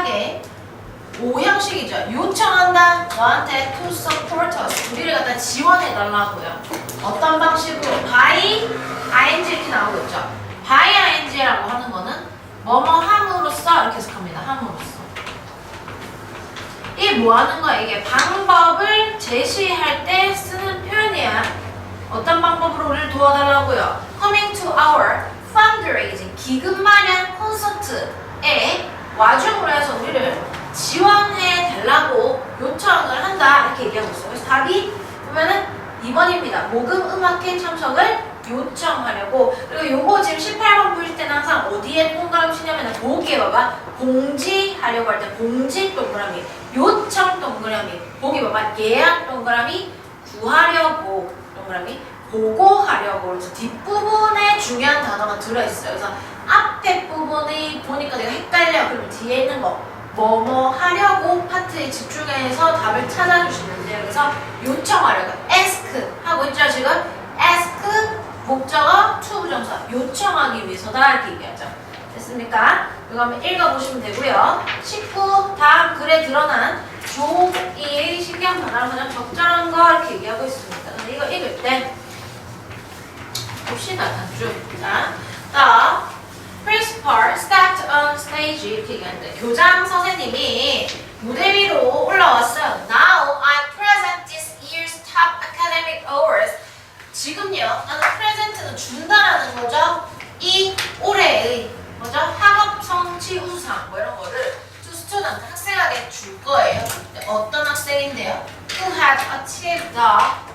마지막에 O 형식이죠. 요청한다. 너한테 to support us. 우리를 갖다 지원해달라고요. 어떤 방식으로? by ing 이렇게 나오고 있죠. by ing라고 하는 거는 뭐뭐 함으로써 이렇게 해석합니다. 함으로써. 이게 뭐 하는 거야? 이게 방법을 제시할 때 쓰는 표현이야. 어떤 방법으로 우리를 도와달라고요? Coming to our fundraising 기금 마련 콘서트에 와중으로 해서 우리를 지원해 달라고 요청을 한다 이렇게 얘기하고 있어요. 그래서 답이 보면은 2번입니다. 모금 음악회 참석을 요청하려고. 그리고 요거 지금 18번 보실 때는 항상 어디에 동그라미 치냐면 보기에 봐봐. 공지하려고 할 때 공지 동그라미, 요청 동그라미, 보기 봐봐. 예약 동그라미, 구하려고 동그라미, 보고하려고. 그래서 뒷부분에 중요한 단어가 들어있어요. 그래서 앞에 부분이 보니까 내가 헷갈려. 그러면 뒤에 있는 거 뭐뭐 하려고 파트에 집중해서 답을 찾아주시면 돼요. 그래서 요청하려고 ask 하고 있죠. 지금 ask 목적어 to 부정사 요청하기 위해서다 이렇게 얘기하죠. 됐습니까? 이거 한번 읽어보시면 되고요. 19 다음 글에 드러난 조기의 신경 변화를 가장 적절한 거 이렇게 얘기하고 있습니다. 근데 이거 읽을 때 봅시다. 쭉. 자, principal stepped on stage 이렇게 얘기하는데 교장 선생님이 무대 위로 올라왔어요. Now I present this year's top academic awards. 지금요, 나는 프레젠트는 준다라는 거죠. 이 올해의 뭐죠? 학업 성취 우수상 뭐 이런 거를 to student 학생에게 줄 거예요. 어떤 학생인데요? Who had achieved the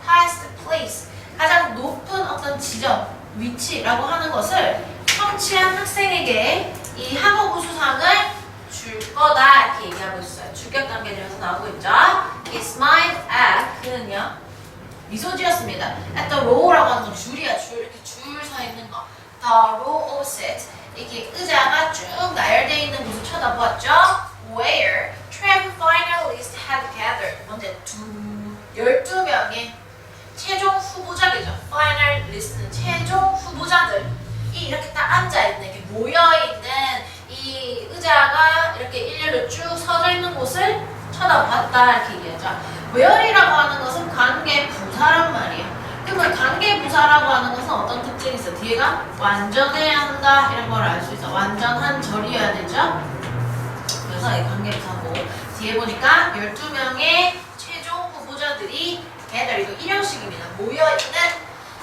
highest place 가장 높은 어떤 지점, 위치라고 하는 것을 성취한 학생에게 이 학업 우수상을 줄 거다 이렇게 얘기하고 있어요. 주격 단계에서 나오고 있죠. He smiled at 그는요. 미소 지었습니다. At the row라고 하는 건 줄이야. 줄 이렇게 줄 서 있는 거. The row of seats 이렇게 의자가 쭉 나열되어 있는 곳을 쳐다보았죠. Where 12 finalists had gathered. 먼저 12명의 최종 후보자들이죠. Finalist는 최종 후보자들이 이렇게 딱 앉아있는, 이렇게 모여있는 이 의자가 이렇게 일렬로 쭉 서져 있는 곳을 쳐다봤다 이렇게 얘기하죠. where이라고 하는 것은 관계 부사란 말이에요. 그러면 관계 부사라고 하는 것은 어떤 특징이 있어? 뒤에가 완전해야 한다 이런 걸 알 수 있어. 완전한 절이어야 되죠. 그래서 이 관계 부사고 뒤에 보니까 12명의 최종 후보자들이 걔들 이거 일형식입니다. 모여있는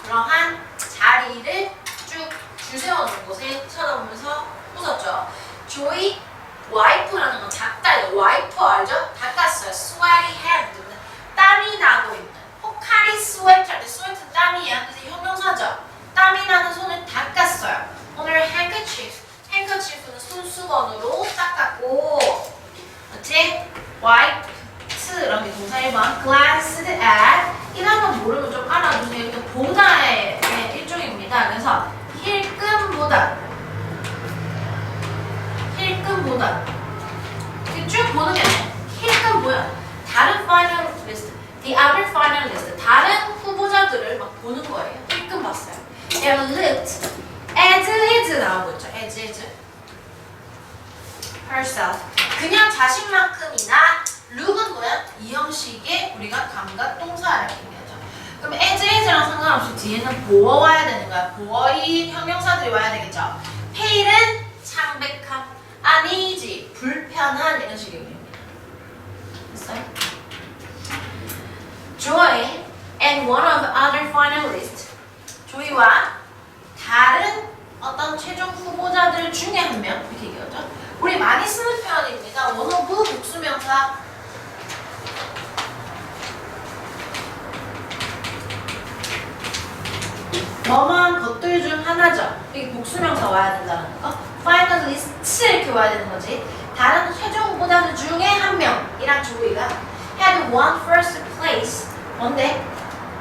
그러한 자리를 쭉 줄 세워놓은 곳에 쳐다보면서 웃었죠. 조이 와이프라는 건 닦다. 이거 와이프 알죠? 닦았어요. sweaty hand. 땀이 나고 있는. 포카리 스웨터. 스웨터 땀이야. 그래서 형용사죠. 땀이 나는 손을 닦았어요. 오늘 handkerchief. handkerchief는 손수건으로 닦았고. 그렇지? wiped라는 게 동사 1번. glanced at. 이 단어 모르면 좀 알아두세요. 이게 보다의 일종입니다. 그래서 힐끔보다. 힐끔보다. 이렇게 쭉 보는 게 아니야. 힐끔 뭐야? 다른 finalist, the other finalist, 다른 후보자들을 막 보는 거예요. 힐끔 봤어요. They looked as is 나오고 있죠. as is herself. 그냥 자신만큼이나 look은 뭐야? 이 형식의 우리가 감각 동사 이렇게 얘기하죠. 그럼 as is랑 상관없이 뒤에는 보어 와야 되는 거야. 보어인 형용사들이 와야 되겠죠. pale은 창백함, uneasy 불편한 이런 식의 의미입니다. 됐어요? Joy and one of other finalists. 조이와 다른 어떤 최종 후보자들 중에 한 명 이렇게 얘기하죠. 우리 많이 쓰는 표현입니다. one of 복수명사. 뭐만 것들 중 하나죠. 이게 복수명사 와야 된다는 거. finalists 이렇게 와야 되는 거지. 다른 최종 후보자들 중에 한 명이란 조이가 had won first place. 뭔데?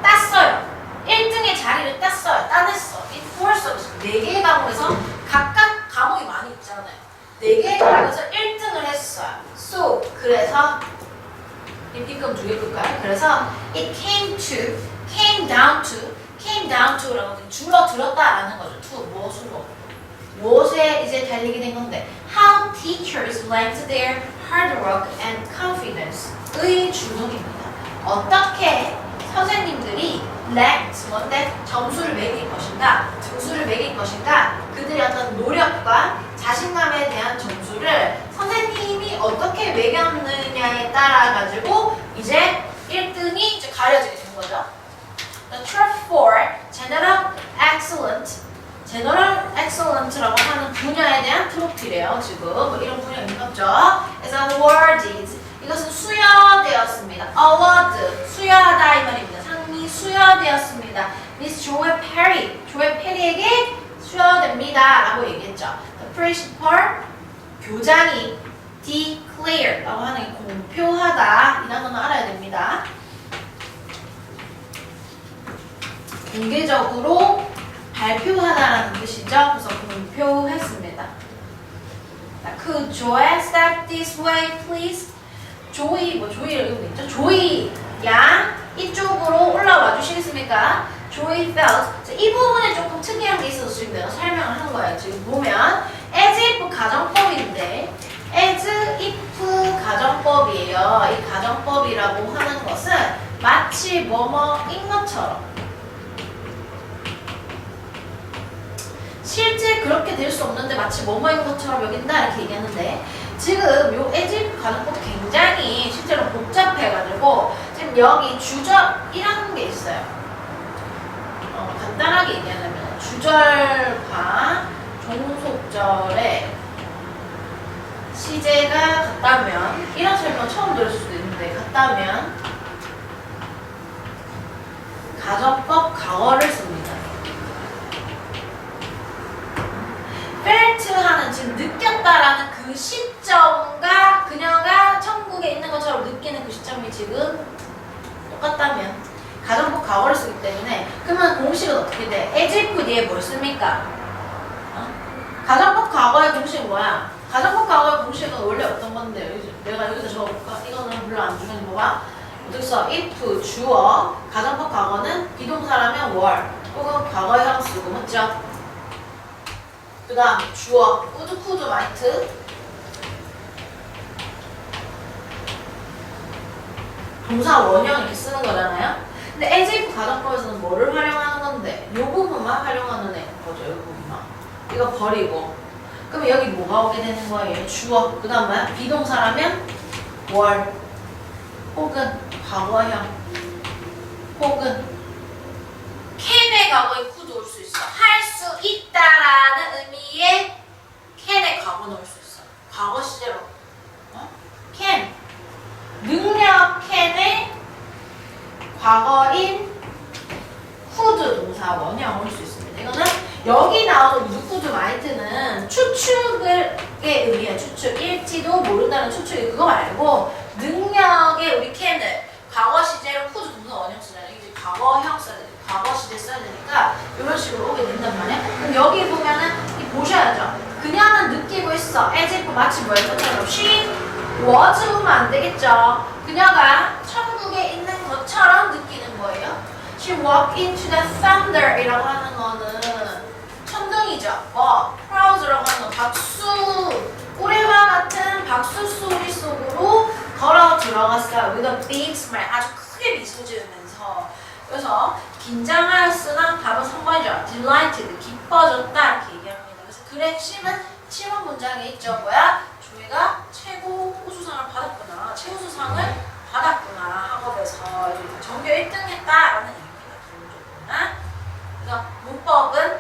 땄어요. 1등의 자리를 땄어요. 따냈어. in four subjects. 4개의 과목에서 각각 과목이 많이 있잖아요. 4개의 과목에서 1등을 했어요. So, 그래서 B급 2개 볼까요? 그래서 it came down to라고 하면 줄어들었다라는 거죠. to 무엇으로? 무엇에 이제 달리게 된 건데 How teachers lacked their hard work and confidence의 주목입니다. 어떻게 선생님들이 lacked 뭔데 점수를 매길 것인가 점수를 매길 것인가 그들의 어떤 노력과 자신감에 대한 점수를 선생님이 어떻게 매겼느냐에 따라 가지고 이제 1등이 이제 가려지게 된 거죠. The trophy for general excellent라고 하는 분야에 대한 트로피래요. 지금 뭐 이런 분야 있는 거죠. is awarded. 이것은 수여되었습니다. award 수여하다 이 말입니다. 상이 수여되었습니다. Miss 조에 페리에게 수여됩니다. 라고 얘기했죠. The principal 교장이 declare 라고 하는 게 공표하다 이 단어는 알아야 됩니다. 공개적으로 발표하다라는 뜻이죠. 그래서 공표했습니다. Could Joy step this way, please? 조이를 이거 있죠? 조이 양 이쪽으로 올라와 주시겠습니까? Joy felt 이 부분에 조금 특이한 게 있어서 지금 내가 설명을 한 거예요. 지금 보면 as if 가정법인데 as if 가정법이에요. 이 가정법이라고 하는 것은 마치 뭐뭐인 것처럼 실제 그렇게 될 수 없는데 마치 뭐뭐인 것처럼 여긴다 이렇게 얘기하는데 지금 요 as if 가정법이 굉장히 실제로 복잡해가지고 지금 여기 주절이라는 게 있어요. 간단하게 얘기하자면 주절과 종속절에 시제가 같다면 이런 설명 처음 들었을 수도 있는데 같다면 가정법 과거를 씁니다. felt하는 지금 느꼈다라는 그 시점과 그녀가 천국에 있는 것처럼 느끼는 그 시점이 지금 똑같다면 가정법 과거를 쓰기 때문에 그러면 공식은 어떻게 돼? as if 뒤에 뭘 씁니까? 가정법 과거의 공식은 뭐야? 가정법 과거의 공식은 원래 어떤 건데 내가 여기다 적어볼까? 이거는 별로 안 중요한 거봐. 어떻게 써? if 주어 가정법 과거는 비동사라면 were 혹은 과거형 쓰고 맞죠? 그 다음 주어 would, could, might 동사 원형 이렇게 쓰는 거잖아요. 근데 as if 가정법에서는 뭐를 활용하는 건데 요 부분만 활용하는 거죠. 요 부분만 이거 버리고 그러면 여기 뭐가 오게 되는 거예요? 주어 그 다음 뭐야? 비동사라면 were 혹은 과거형 혹은 can의 과거에 could 올 수 있어. 할 수 있다라는 의미의 can의 과거는 올 수 있어. 과거 시제로 can 능력 can의 과거인 could 동사 원형 올 수 있습니다. 이거는 여기 나오는 would, could, might는 추측의 의미예요. 추측일지도 모른다는 추측이 그거 말고 능력의 우리 can을 과거 시제로 could 동사 원형 쓰잖아요. 이제 과거형 써야 돼. 과거 시제 써야 되니까 이런 식으로 오게 된단 말이야. 그럼 여기 보면은 보셔야죠. 그녀는 느끼고 있어. as if 마치 뭐였던 것처럼 she was 보면 안 되겠죠. 그녀가 천국에 있는 것처럼 느끼는 거예요. She walked into the thunder 이라고 하는 거는 천둥이죠. applause라고 하는 건 박수 우리와 같은 박수 소리 속으로 걸어 들어갔어요. with a big smile 아주 크게 미소 지으면서 그래서 긴장하였으나 답은 3번이죠. delighted, 기뻐졌다 이렇게 얘기합니다. 그래서 글의 핵심은 7번 문장에 있죠. 뭐야? 조이가 최고 우수상을 받았구나. 최우수상을 받았구나. 학업에서 전교 1등 했다라는 얘기입니다. 그래서 문법은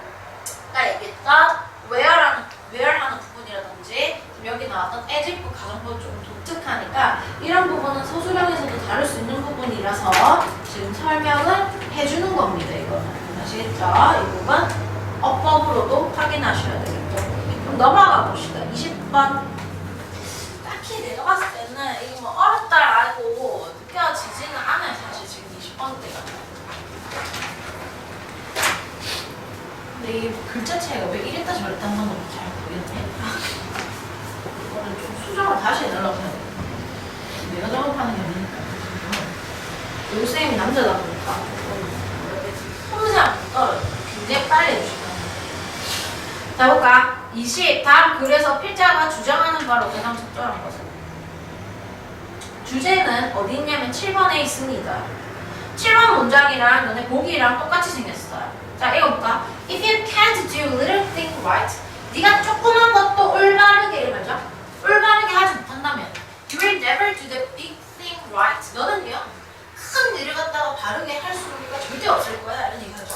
아까 얘기했던 where 하는 부분이라든지 여기 나왔던 as if 가정법은 조금 독특하니까 이런 부분은 서술형에서도 다룰 수 있는 부분이라서 지금 설명을 해주는 겁니다. 이거는 아시겠죠? 이 부분 어법으로도 확인하셔야 되겠고 그럼 넘어가 봅시다. 20번 딱히 내가 봤을 때는 이게 뭐 어렵다라고 느껴지지는 않아요. 사실 지금 20번 때가 근데 이 글자 차이가 왜 이랬다 저랬다 하는 건지 잘 모르겠네. 이거는 좀 수정을 다시 해달라고 해야 돼. 내가 작업하는 게 아니니까. 여기 쌤이 남자다 보니까 항상 굉장히 빨리 해주시다. 자 볼까? 20. 다음 글에서 필자가 주장하는 바로 가장 적절한 것은? 주제는 어디 있냐면 7번에 있습니다. 7번 문장이랑 너네 보기랑 똑같이 생겼어요. 자, 읽어볼까? If you can't do little thing right, 네가 조그만 것도 올바르게 이러면서 올바르게 하지 못한다면 you will never do the big thing right. 너는요, 큰 일을 갖다가 바르게 할 수가 절대 없을 거야. 이런 얘기하죠.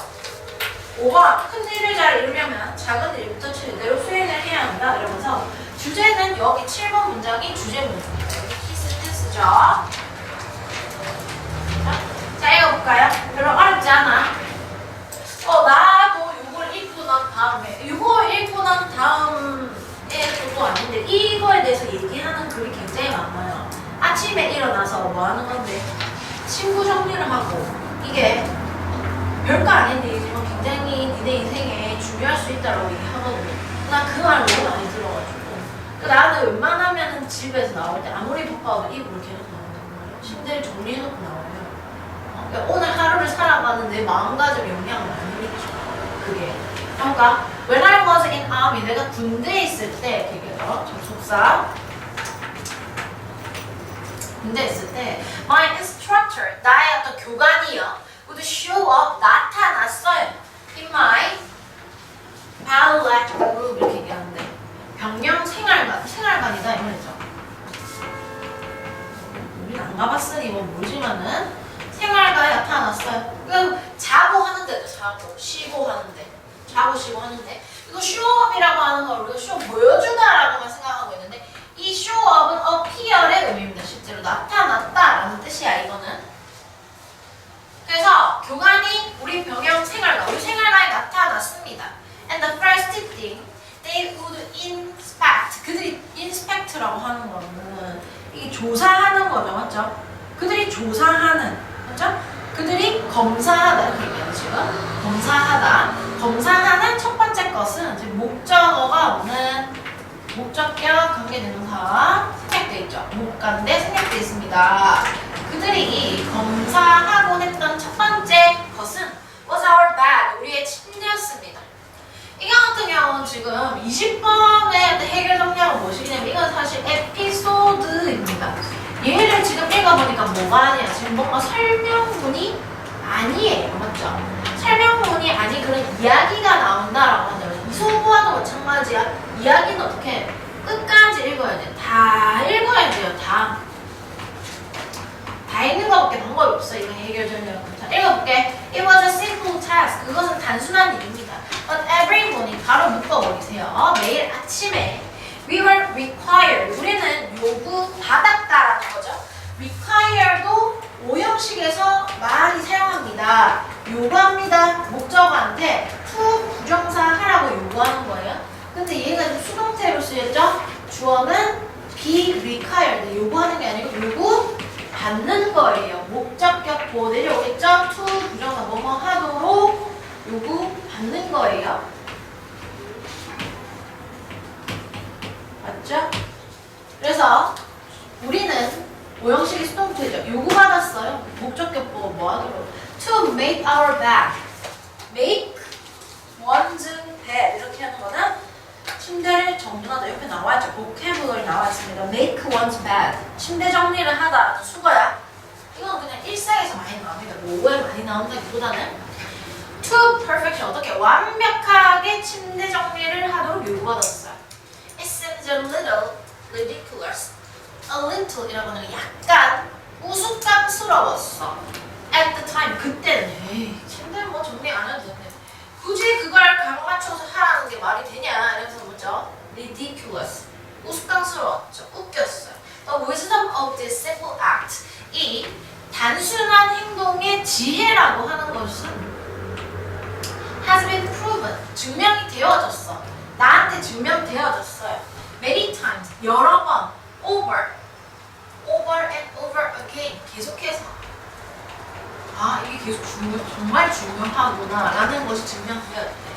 5번, 큰 일을 잘 이루려면 작은 일부터 제대로 수행을 해야 한다. 이러면서 주제는 여기 7번 문장이 주제 문장입니다. 여기 키스텐스죠. 자, 읽어볼까요? 별로 어렵지 않아. 나도 이걸 읽고 난 다음에 이거 읽고 난 다음에 도 아닌데 이거에 대해서 얘기하는 글이 굉장히 많아요. 아침에 일어나서 뭐 하는 건데 친구 정리를 하고 이게 별거 아닌 일이지만 굉장히 니네 인생에 중요할 수 있다고 얘기하거든요. 나 그 말 너무 많이 들어가지고 나는 웬만하면 집에서 나올 때 아무리 바빠도 이불을 계속 나온단 말이야. 침대를 정리해놓고 나와요. 그러니까 오늘 하루를 살아가는 내 마음가짐에 영향을 많이 미쳐. 그게 그러니까 when I was in army, 내가 군대에 있을 때 되게 접속사 군대에 있을 때 my instructor, 나의 어떤 교관이요, would show up, 나타났어요. in my ballet group 이렇게 얘기하는데 병영 생활관이다 이 말이죠. 우린 안 가봤으니 뭐 모르지만은 생활관에 나타났어요. 그럼 자고 하는데도 자고 쉬고 하는데 자고 쉬고 하는데 이거 쇼업이라고 하는 걸 우리가 쇼업 보여주다라고만 생각하고 있는데 이 쇼업은 appear의 의미입니다. 실제로 나타났다라는 뜻이야 이거는. 그래서 교관이 우리 병영 생활관, 우리 생활관에 나타났습니다. And the first thing they would inspect. 그들이 inspect라고 하는 거는 이게 조사하는 거죠, 맞죠? 그들이 조사하는, 맞죠? 그들이 검사하다 이렇게 얘기하는 지금 검사하다. 검사하는 첫 번째 것은 지금 목적어가 없는 목적격 관계대명사 생략돼 있죠. 목관대 생략돼 있습니다. 그들이 검사하고 했던 첫 번째 것은 was our bed, 우리의 침대였습니다. 이거 같은 경우는 지금 20번의 해결 정리하고 무엇이냐면 이건 사실 에피소드입니다. 얘를 지금 읽어보니까 뭐가 아니야? 지금 뭔가 설명문이 아니에요. 맞죠? 설명문이 아닌 그런 이야기가 나온다라고 한다면 이소부와도 마찬가지야. 이야기는 어떻게 끝까지 읽어야 돼. 다 읽어야 돼요. 다 읽는 것밖에 방법이 없어. 이거 해결 전략은. 자, 읽어볼게. It was a simple task. 그것은 단순한 일입니다. But every morning, 바로 묶어버리세요. 매일 아침에 we were required. 우리는 요구받았다라는 거죠. required도 오형식에서 많이 사용합니다. 요구합니다. 목적어한테 to 부정사 하라고 요구하는 거예요. 근데 얘가 지금 수동태로 쓰였죠? 주어는 be required. 요구하는 게 아니고 요구 받는 거예요. 목적격 보 내려오겠죠? to 부정사 뭐뭐 하도록 요구 받는 거예요. 맞죠? 그래서 우리는 오형식이 수동태죠. 요구받았어요. 목적격 보고 뭐 하도록 to make our bed. make one's bed 이렇게 하는 거는 침대를 정리하다. 옆에 나와있죠. 보캐블러리 나와있습니다. make one's bed. 침대 정리를 하다라는 수거야. 이건 그냥 일상에서 많이 나옵니다. 뭐에 많이 나온다기보다는 to perfection. 어떻게 완벽하게 침대 정리를 하도록 요구받았어요. It seems a little ridiculous. a little 이라고 하는 약간 우스꽝스러웠어. at the time. 그때는 에이 침대 뭐 정리 안 해도 되는데 굳이 그걸 각 맞춰서 하라는 게 말이 되냐 이러면서 뭐죠? ridiculous. 우스꽝스러웠죠. 웃겼어요. The wisdom of this simple act. 이 단순한 행동의 지혜라고 하는 것은 has been proven. 증명이 되어졌어. 나한테 증명되어졌어요. many times. 여러 번. over and over again. 계속해서. 아, 이게 계속 정말 중요하구나 라는 것이 증명되었대.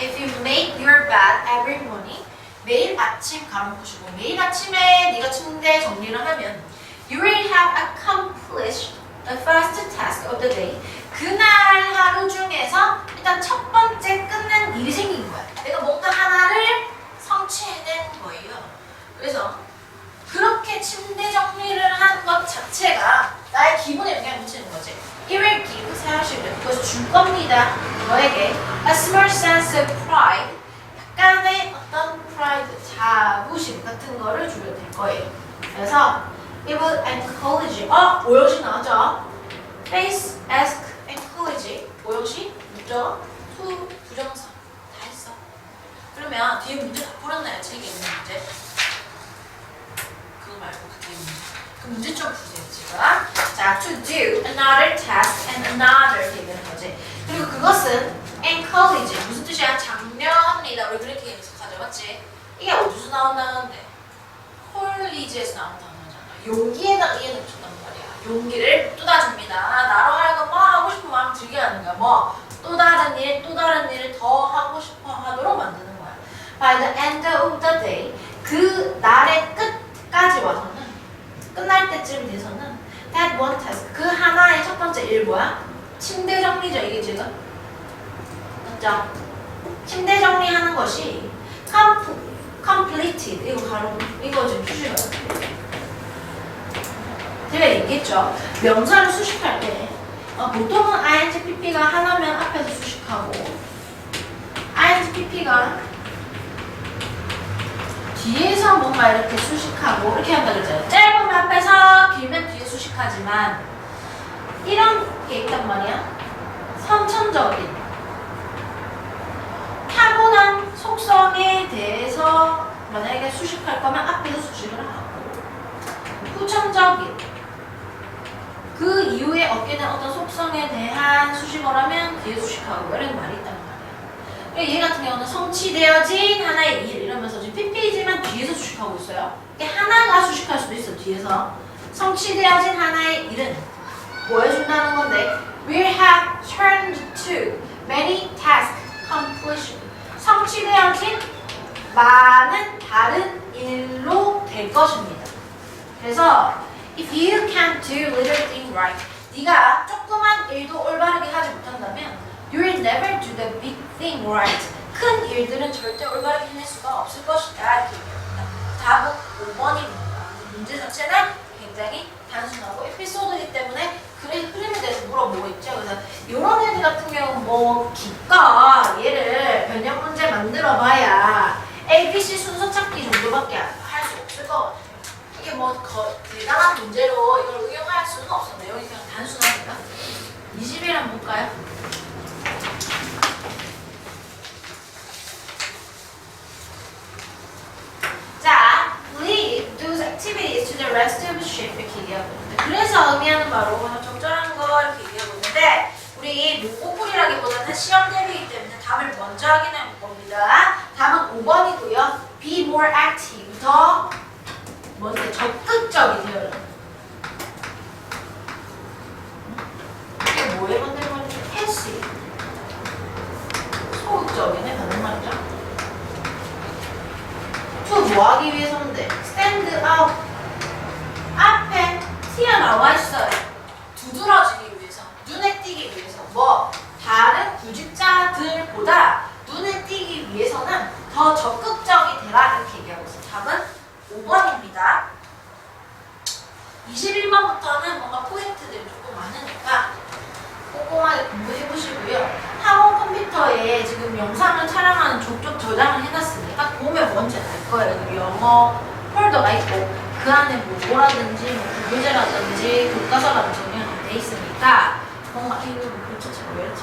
If you make your bed every morning, 매일 아침 가로보시고 매일 아침에 네가 침대 정리를 하면 you will have accomplished the first task of the day. 그날 하루 중에서 일단 첫 번째 끝낸 일이 생긴 거야. 내가 뭔가 하나를 사실은 그것을 줄 겁니다. 너에게 a small sense of pride, 약간의 어떤 pride, 자부심 같은 거를 주게 될 거예요. 그래서 it will encourage, 오형식 나왔죠? face, ask, encourage, 오형식, 목적, to, 부정사 다 했어. 그러면 뒤에 문제 다 풀었나요? 책에 있는 문제? 그거 말고 그 뒤에 문제. 그 문제 좀 푸세요 지금. 자, to do another task and another 되는 거지. 그리고 그것은 encourage 무슨 뜻이야? 장려합니다. 우리 그렇게 해석하죠, 맞지? 이게 어디서 나온다는데? 콜리지에서 나온 단어잖아. 용기에다 의해서 붙였단 말이야. 용기를 쏟아줍니다. 나로 하여금 뭐 하고 싶은 마음 들게 하는 거야. 뭐 또 다른 일을 더 하고 싶어 하도록 만드는 거야. By the end of the day, 그 날의 끝까지 와서는, 끝날 때쯤 돼서는 that one task, 그 하나의 첫 번째 일 뭐야? 침대 정리죠, 이게 지금. 맞죠? 침대 정리하는 것이 completed, 이거 지금 수식어요. 제가 얘기했죠. 명사를 수식할 때 보통은 INGPP가 하나면 앞에서 수식하고 INGPP가 뒤에서 뭔가 이렇게 수식하고 이렇게 한다 그랬잖아요. 짧으면 앞에서 길면 뒤에 수식하지만 이런 게 있단 말이야. 선천적인 타고난 속성에 대해서 만약에 수식할 거면 앞에서 수식을 하고, 후천적인 그 이후에 얻게 된 어떤 속성에 대한 수식어라면 뒤에 수식하고 이런 말이 있단 말이야. 얘 같은 경우는 성취되어진 하나의 일 이러면서 지금 PP이지만 뒤에서 수식하고 있어요. 이게 하나가 수식할 수도 있어. 뒤에서 성취되어진 하나의 일은 뭐 해준다는 건데 will have turned to many task completion, 성취되어진 많은 다른 일로 될 것입니다. 그래서 if you can't do little thing right, 네가 조그만 일도 올바르게 하지 못한다면 you will never do the big thing right, 큰 일들은 절대 올바르게 해낼 수가 없을 것이다 이렇게 얘기합니다. 답은 5번입니다. 문제 자체는 굉장히 단순하고 에피소드이기 때문에 글의 흐름에 대해서 물어보고 있죠. 그래서 이런 애들 같은 경우는 뭐 기껏 얘를 변형 문제 만들어 봐야 ABC 순서 찾기 정도밖에 할 수 없을 것 같아요. 이게 뭐 대단한 문제로 이걸 응용할 수는 없어. 내용이 그냥 단순하니까. 20일 한번 볼까요? 자, leave those activities to the rest of the ship 이렇게 얘기하고 있는데, 그래서 의미하는 바로 적절한 거 이렇게 얘기하고 있는데, 우리 문고풀이라기보다는 시험 대비이기 때문에 답을 먼저 확인해 볼 겁니다. 답은 5번이고요. Be more active, 더 뭔데 적극적이 되어라. 이게 뭐에 만든 말이지? 패시. 소극적이네 받는 말이죠. to 뭐 하기 위해서인데? stand out. 앞에 튀어나와 있어요. 두드러지기 위해서, 눈에 띄기 위해서. 뭐 다른 구직자들보다 눈에 띄기 위해서는 더 적극적이 되라 이렇게 얘기하고 있어요. 답은 5번입니다. 21번부터는 뭔가 포인트들이 조금 많으니까 꼼꼼하게 공부해 보시고요. 학원 컴퓨터에 지금 영상을 촬영하는 족족 저장을 해놨으니까 보면 뭔지 알 거예요. 영어 폴더가 있고 그 안에 뭐라든지 뭐 교재라든지 교과서라든지 정리가 돼 있으니까 뭔가 이거 글자 잘 왜였지?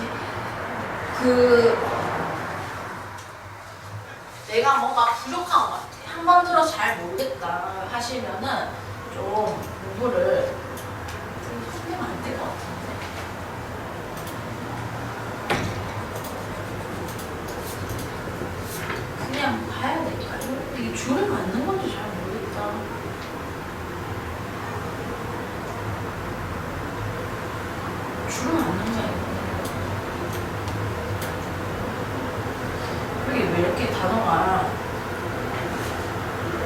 내가 뭔가 부족한 것 같아. 한 번 들어서 잘 모르겠다 하시면은 좀 공부를 하면 안 될 것 같은데. 그냥 봐야 될까요? 이게 줄을 맞는 건지 잘 모르겠다. 줄을 맞는 거야 이거. 여기 왜 이렇게 단어가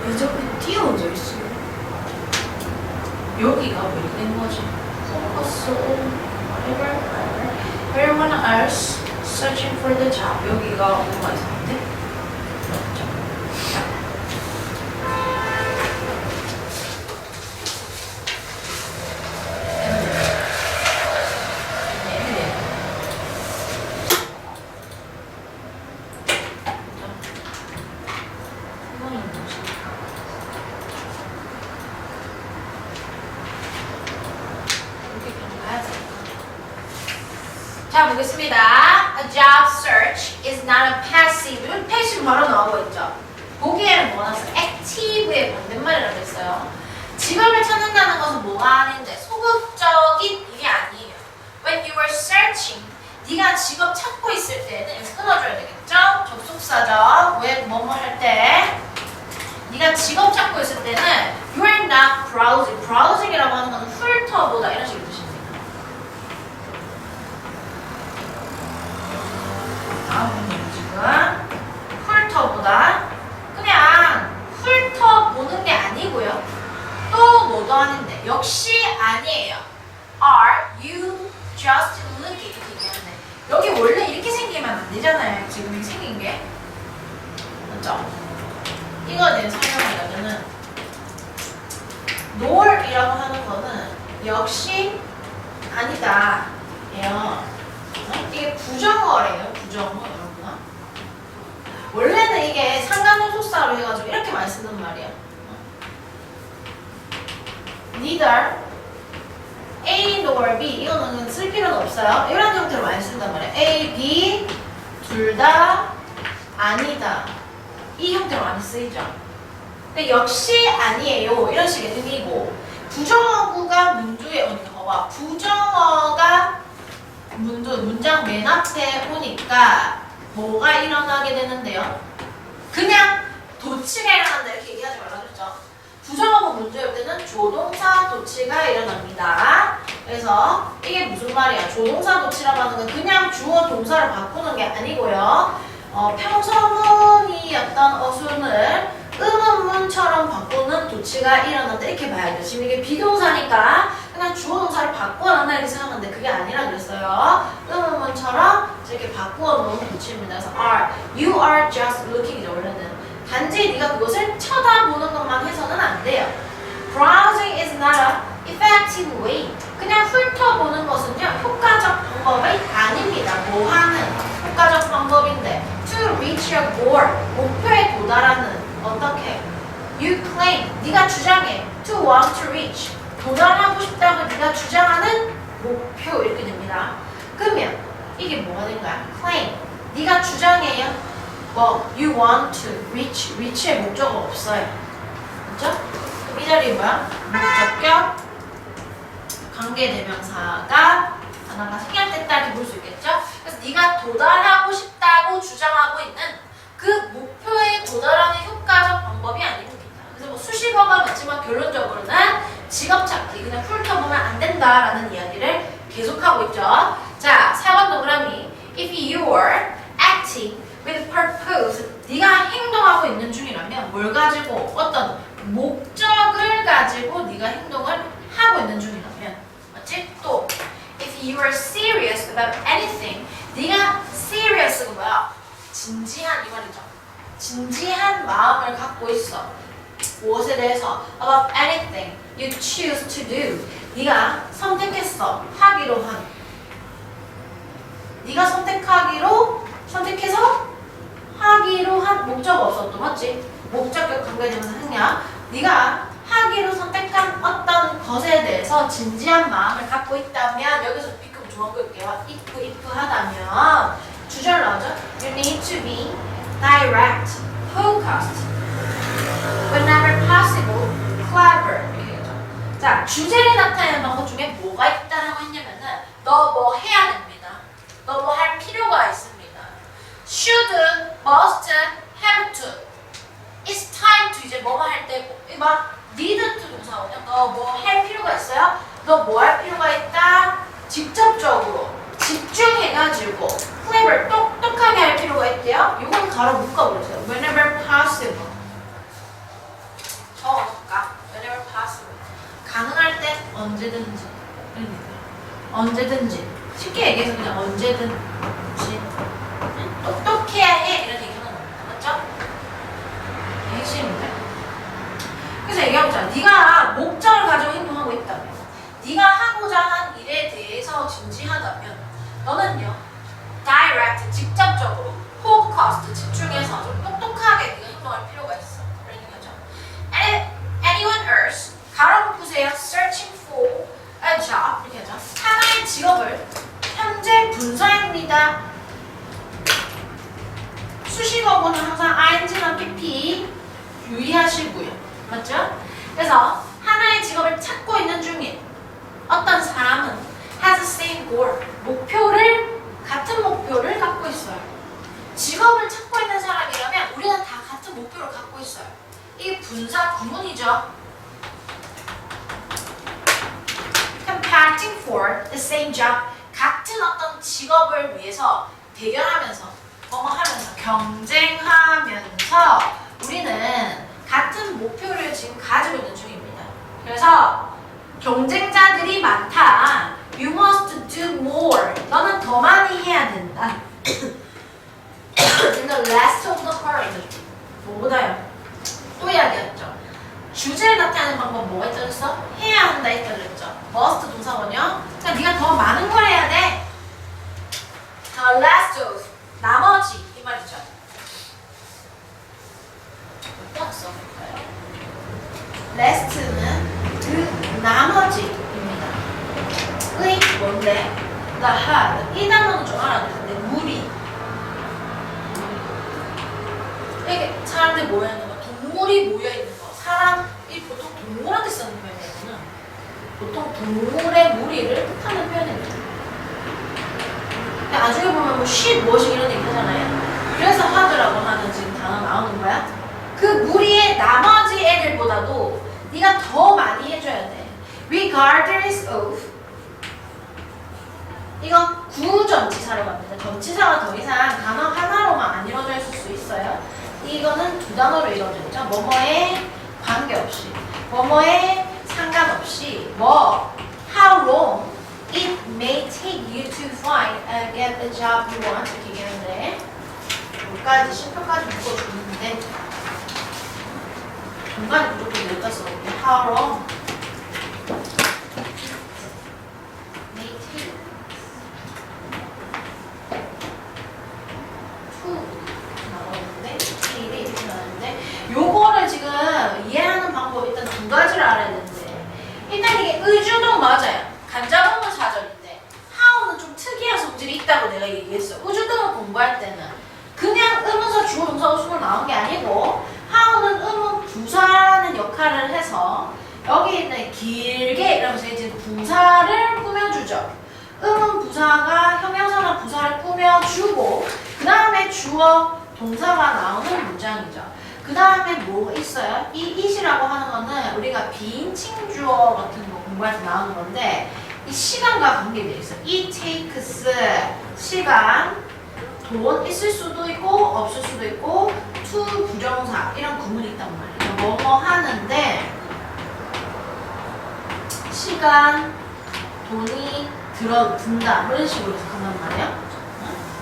이렇게 띄워져 있어요? 여기가 왜 된 거지? Focus on whatever, everyone else searching for the job. 여기가 뭔가 이상한데? 맞죠? 자, 보겠습니다. A job search is not a passive. 패시브 바로 나오고 있죠. 보기에는 뭐가 나왔어요? active의 반대말이라고 했어요. 직업을 찾는다는 것은 뭐가 아닌데 소극적인 일이 아니에요. When you are searching, 네가 직업 찾고 있을 때는 여기서 끊어줘야 되겠죠? 접속사죠. 왜 뭐뭐 할 때 네가 직업 찾고 있을 때는 you are not browsing. browsing이라고 하는 것은 훑어보다 이런 식의 뜻입니다. 다음은 지금 훑어보다 그냥 훑어보는 게 아니고요. 또 뭐도 아닌데 역시 아니에요. Are you just looking? 이렇게 얘기하는데 여기 원래 이렇게 생기면 안 되잖아요. 지금 생긴 게 맞죠? 이거에 대해 설명하려면은 nor이라고 하는 거는 역시 아니다 예요. 이게 부정어래요. 부정어 여러분. 원래는 이게 상관소속사로 해가지고 이렇게 많이 쓰는 말이야. Neither A nor B 이거는 쓸 필요는 없어요. 이런 형태로 많이 쓴단 말이에요. A, B 둘 다 아니다. 이 형태로 많이 쓰이죠. 근데 역시 아니에요. 이런 식의 의미고 부정어구가 문주에 오니까 봐봐. 부정어가 문장 맨 앞에 오니까 뭐가 일어나게 되는데요? 그냥 도치가 일어난다 이렇게 얘기하지 말라 그랬죠. 부정어구 문제일 올 때는 조동사 도치가 일어납니다. 그래서 이게 무슨 말이야? 조동사 도치라고 하는 건 그냥 주어 동사를 바꾸는 게 아니고요. 평서문이었던 어순을 의문문처럼 바꾸는 도치가 일어난다 이렇게 봐야 돼요. 지금 이게 비동사니까 그냥 주어 동사를 바꿔놨나 이렇게 생각하는데 그게 아니라 그랬어요. 의문문처럼 이렇게 바꾸어 놓은 도치입니다. 그래서 you are just looking이죠 원래는. 단지 네가 그것을 쳐다보는 것만 해서는 안 돼요. Browsing is not a effective way. 그냥 훑어보는 것은요 효과적 방법이 아닙니다. 뭐 하는 효과적 방법인데 to reach your goal 목표에 도달하는 어떻게? You claim 네가 주장해 to want to reach 도달하고 싶다고 네가 주장하는 목표 이렇게 됩니다. 그러면 이게 뭐가 된 거야? claim 네가 주장해요. 뭐 you want to reach reach의 목적어 없어요. 그렇죠? 그럼 이 자리에 뭐야? 목적격 관계대명사가 하나가 생략됐다 이렇게 볼 수 있겠죠? 그래서 네가 도달하고 싶다고 주장하고 있는 그 목표에 도달하는 효과적 방법이 아닙니다. 그래서 뭐 수식어가 맞지만 결론적으로는 직업 찾기 그냥 훑어보면 안 된다라는 이야기를 계속하고 있죠. 자, 4번 동그라미 If you are acting with purpose 네가 행동하고 있는 중이라면 뭘 가지고 어떤 목적을 가지고 네가 행동을 하고 있는 중이라면 맞지? 또 If you are serious about anything 네가 serious가 뭐야? 진지한 이 말이죠. 진지한 마음을 갖고 있어. 무엇에 대해서 about anything you choose to do 네가 선택했어. 하기로 한 네가 선택해서 하기로 한 목적 없어 또 맞지? 목적격 관계되면서 생략 네가 하기로 선택한 어떤 것에 대해서 진지한 마음을 갖고 있다면 여기서 B급 중앙 끌게요. if 하다면 주절 나오죠? You need to be direct, focused, whenever possible, clever 이렇게 되죠. 자, 주제를 나타내는 방법 중에 뭐가 있다라고 했냐면은 너 뭐 해야 됩니다. 너 뭐 할 필요가 있습니다. should, must, have to. It's time to 이제 뭐뭐 할 때 이봐 need to 동사거든요. 너 뭐 할 필요가 있어요? 너 뭐 할 필요가 있다? 직접적으로 집중해가지고 clever 똑똑하게 할 필요가 있대요. 이건 가로 묶어버리세요. Whenever possible. 적어볼까? Whenever possible. 가능할 때 언제든지. 언제든지. 쉽게 얘기해서 그냥 언제든지. 똑똑해야 해 이런 얘기하는 겁니다. 맞죠? 이게 핵심인데. 그래서 얘기해보자. 네가 목적을 가지고 행동하고 있다면 네가 하고자 한 일에 대해서 진지하다면 너는요 direct, 직접적으로 focused, 집중해서 좀 똑똑하게 네가 행동할 필요가 있어. 그런 얘기죠. Anyone else, 가로 묶으세요. Searching for a job 이렇게 하죠. 하나의 직업을 현재 분석 합니다. 수식어구는 항상 ing나 pp 유의하시고요. 맞죠? 그래서 하나의 직업을 찾고 있는 중에 어떤 사람은 has the same goal, 같은 목표를 갖고 있어요. 직업을 찾고 있는 사람이라면 우리는 다 같은 목표를 갖고 있어요. 이게 분사 구문이죠. Competing for the same job, 같은 어떤 직업을 위해서 대결하면서 하면서 경쟁하면서 우리는 같은 목표를 지금 가지고 있는 중입니다. 그래서 경쟁자들이 많다. You must do more. 너는 더 많이 해야 된다. In the rest of the herd. 뭐보다요? 또 이야기했죠. 주제를 나타내는 방법 뭐가 있다고 했어? 해야 한다 했다고 했죠. must 동사원이요. 그러니까 네가 더 많은 걸 해야 돼. The rest of. 나머지 이 말이죠. 어디다 써볼까요? rest는 그 나머지입니다. 의 뭔데? The herd. 이 단어는 좀 알아두는데 무리. 이게 사람들이 모여있는 거, 동물이 모여있는 거, 사람이 보통 동물한테 쓰는 표현이거든요. 보통 동물의 무리를 뜻하는 표현입니다. 근데 나중에 보면 뭐 sheep, 무엇이 이런 얘기 하잖아요. 그래서 herd라고 하는 지금 단어 나오는 거야. 그 무리의 나머지 애들보다도 네가 더 많이 해줘야 돼. Regardless of. 이건 구전치사라고 합니다. 전치사가 더 이상 단어 하나로만 안 이루어져 있을 수 있어요. 이거는 두 단어로 이루어져 있죠. 뭐뭐에 관계없이, 뭐뭐에 상관없이, how long it may take you to get the job you want 이렇게 얘기하는데 여기까지 심표까지 묶어주는데 중간에 무조건 여기다 써볼게요. How long may take 요거를 지금 이해하는 방법 일단 두 가지를 알아야 되는데 일단 이게 의주동 맞아요. 간접어문 사전인데 how는 좀 특이한 성질이 있다고 내가 얘기했어. 의주동을 공부할 때는 그냥 의문사 주어 동사 우수로 나온 게 아니고 how는 의문 부사라는 역할을 해서 여기 있는 길게 이러면서 이제 부사를 꾸며주죠. 의문 부사가 형용사나 부사를 꾸며주고 그 다음에 주어 동사가 나오는 문장이죠. 그 다음에 뭐 있어요? 이 it이라고 하는 거는 우리가 비인칭 주어 같은 거 공부할 때 나오는 건데 이 시간과 관계되어 있어요. it takes 시간, 돈 있을 수도 있고 없을 수도 있고 to 부정사 이런 구문이 있단 말이에요. 뭐뭐 하는데 시간, 돈이 든다 이런 식으로 해석한단 말이에요.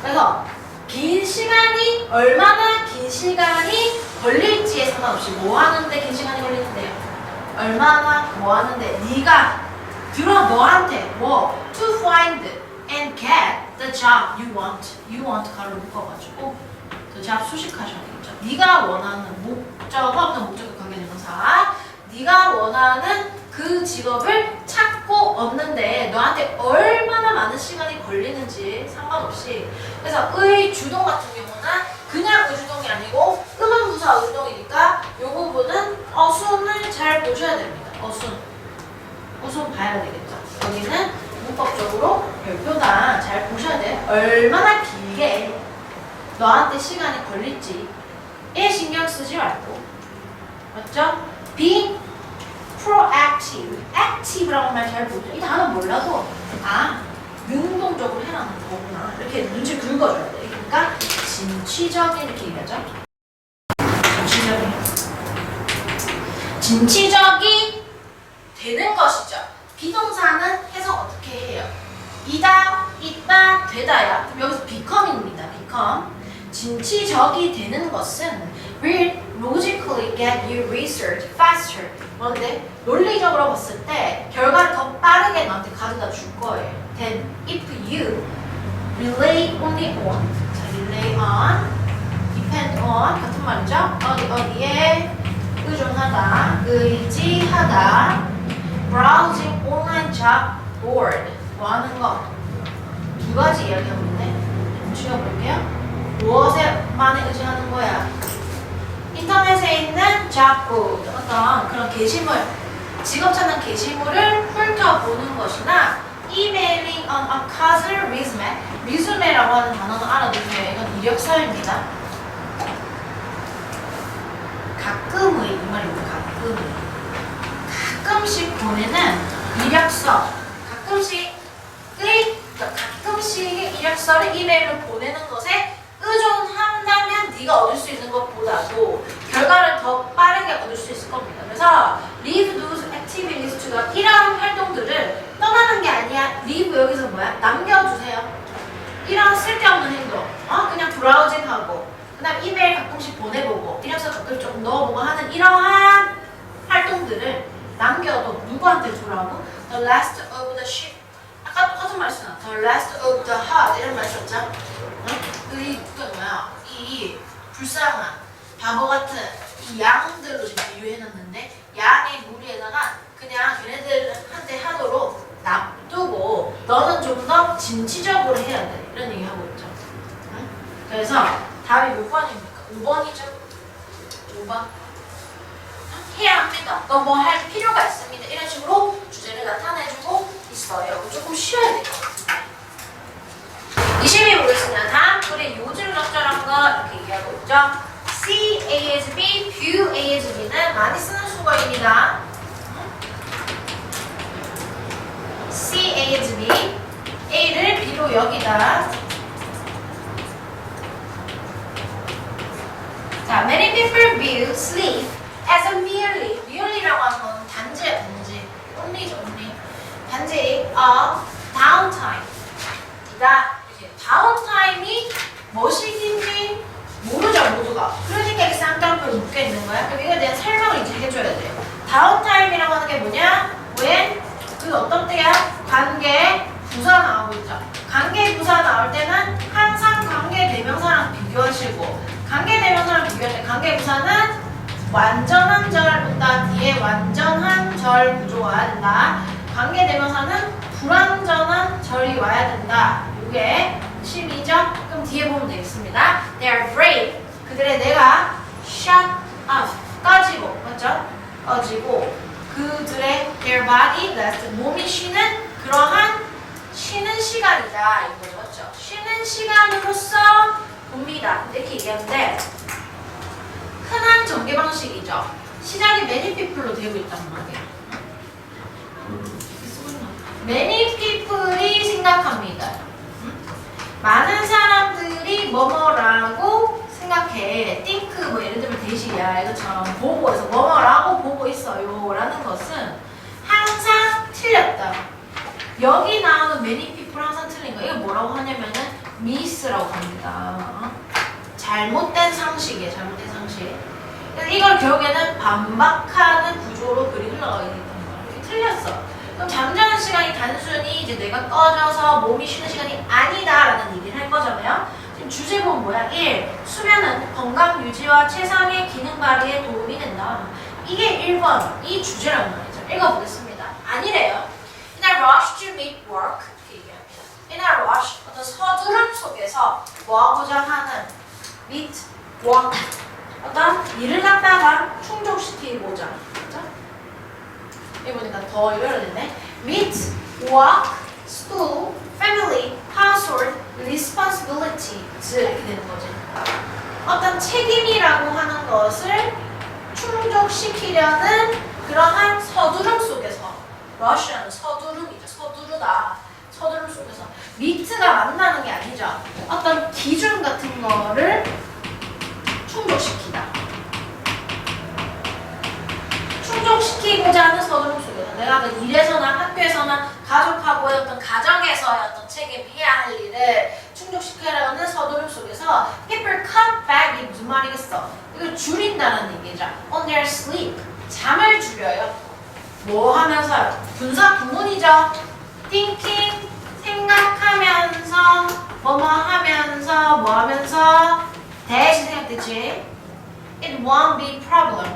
그래서 긴 시간이 얼마나 긴 시간이 걸릴지에 상관없이 뭐 하는데 긴 시간이 걸리는데요. 얼마나 뭐 하는데 네가 너한테 to find and get the job you want 가로 묶어가지고 the job 수식하셔야 되겠죠. 네가 원하는 목적어 목적어 관계대명사 네가 원하는 그 직업을 찾고 얻는데 너한테 얼마나 많은 시간이 걸리는지 상관없이 그래서 의주동 같은 경우는 그냥 의주동이 아니고 의문부사 의주동이니까 이 부분은 어순을 잘 보셔야 됩니다. 어순 봐야 되겠죠. 여기는 문법적으로 별표단 잘 보셔야 돼요. 얼마나 길게 너한테 시간이 걸릴지에 신경 쓰지 말고 맞죠? be proactive, active라고 말 잘 보죠. 이 단어 몰라도 능동적으로 해라는 거구나. 이렇게 눈치 긁어줘야 돼. 그러니까 진취적인 이렇게 얘기하죠. 진취적이 되는 것이죠. 비동사는 해석 어떻게 해요? 이다, 있다, 되다야. 그럼 여기서 become입니다. become. 진취적이 되는 것은 will logically get you research faster. 그런데 논리적으로 봤을 때 결과를 더 빠르게 너한테 가져다 줄 거예요. Then if you rely only on, 자, rely on, depend on 같은 말이죠. 어디에 의존하다, 의지하다, browsing online job board 뭐 하는 거 두 가지 이야기하고 있네. 쉬어볼게요. 무엇에만 의지하는 거야? 인터넷에 있는 잡보드, 어떤 그런 게시물, 직업 찾는 게시물을 훑어보는 것이나 emailing on a casual resume, 리즈메라고 하는 단어는 알아두세요. 이건 이력서입니다. 가끔의, 이 말입니다. 가끔씩 보내는 이력서, 가끔씩의 이력서를 이메일로 보내는 것에 의존한다면 네가 얻을 수 있는 것보다도 결과를 더 빠르게 얻을 수 있을 겁니다. 그래서 leave those activities to the 이런 활동들을 떠나는 게 아니야. leave 여기서 뭐야? 남겨주세요. 이런 쓸데없는 행동, 그냥 브라우징하고 그 다음 이메일 가끔씩 보내보고 이력서 가끔 조금 넣어보고 하는 이러한 활동들을 남겨도 누구한테 주라고? The last of the sheep. 아까 똑같은 말 쓰나? The last of the herd 이런 말 썼죠? 그게 뭐야? 이 불쌍한 바보 같은 이 양들로 지금 비유해놨는데 양의 무리에다가 그냥 얘네들한테 하도록 놔두고 너는 좀 더 진취적으로 해야 돼. 이런 얘기 하고 있죠. 그래서 답이 몇 번입니까? 5번이죠? 5번. 해야 합니다. 너 뭐 할 필요가 있습니다. 이런 식으로 주제를 나타내주고 있어요. 조금 쉬어야 될 것 같습니다. 20위 보겠습니다. 다음 글에 요즘 적절한 거 이렇게 얘기하고 있죠. see A as B, view A as B는 많이 쓰는 수거입니다. see A as B, A를 B로 여기다. 자, many people view sleep as a merely라고 하는 건 단지, only. 단지 a downtime이다. 다운타임이 무엇인지 모르죠, 모두가. 그러니까 이 쌍따옴표를 묶여 있는 거야. 그럼 이거에 대한 설명을 이제 해줘야 돼요. 다운타임이라고 하는 게 뭐냐? when 그 어떤 때야? 관계 부사 나오고 있죠. 관계 부사 나올 때는 항상 관계 대명사랑 비교하시고, 관계 대명사랑 비교할 때 관계 부사는 완전한 절보다 뒤에 완전한 절 구조가 와야 된다. 관계 대명사는 불완전한 절이 와야 된다. 이게 심이죠? 그럼 뒤에 보면 되겠습니다. They are brave. 그들의 뇌가 shut off. 꺼지고, 맞죠? 꺼지고 그들의 their body rest. 몸이 쉬는 그러한 쉬는 시간이다. 이거죠, 맞죠? 쉬는 시간으로서 봅니다. 이렇게 얘기하는데 흔한 전개 방식이죠. 시작이 many people로 되고 있단 말이에요. many people이 생각합니다. 많은 사람들이 뭐뭐라고 생각해. think 뭐 예를 들면 대시야 이것처럼 보고해서 뭐뭐라고 보고 있어요 라는 것은 항상 틀렸다. 여기 나오는 many people 항상 틀린 거. 이거 뭐라고 하냐면은 miss라고 합니다. 잘못된 상식이에요. 잘못된 상식. 그래서 이걸 결국에는 반박하는 구조로 글이 흘러가게 되는 거야. 이렇게 틀렸어. 그럼 잠자는 시간이 단순히 이제 뇌가 꺼져서 몸이 쉬는 시간이 아니다라는 얘기를 할 거잖아요. 지금 주제 보면 뭐야? 1. 수면은 건강 유지와 최상의 기능 발휘에 도움이 된다. 이게 1번 이 주제란 말이죠. 읽어보겠습니다. 아니래요. In a rush to meet work 이렇게 얘기합니다. In a rush 어떤 서두름 속에서 뭐하고자 하는 meet work 어떤 일을 갖다가 충족시키고자. 이보니까 더 이래야 되네. meet, work, school, family, household, responsibility 이렇게 되는 거지. 어떤 책임이라고 하는 것을 충족시키려는 그러한 서두름 속에서 rush는 서두름이죠. 서두르다. 서두름 속에서 meet가 만나는 게 아니죠. 어떤 기준 같은 거를 충족시키다. 충족시키고자 하는 서두름 속에서 내가 그 일에서나 학교에서나 가족하고의 어떤 가정에서의 어떤 책임해야 할 일을 충족시키려는 서두름 속에서 people cut back 이 무슨 말이겠어? 이걸 줄인다는 얘기죠. on their sleep 잠을 줄여요. 뭐 하면서요? 분사 구문이죠. thinking 생각하면서 뭐뭐 하면서 뭐 하면서 대신 생각되지. It won't be problem.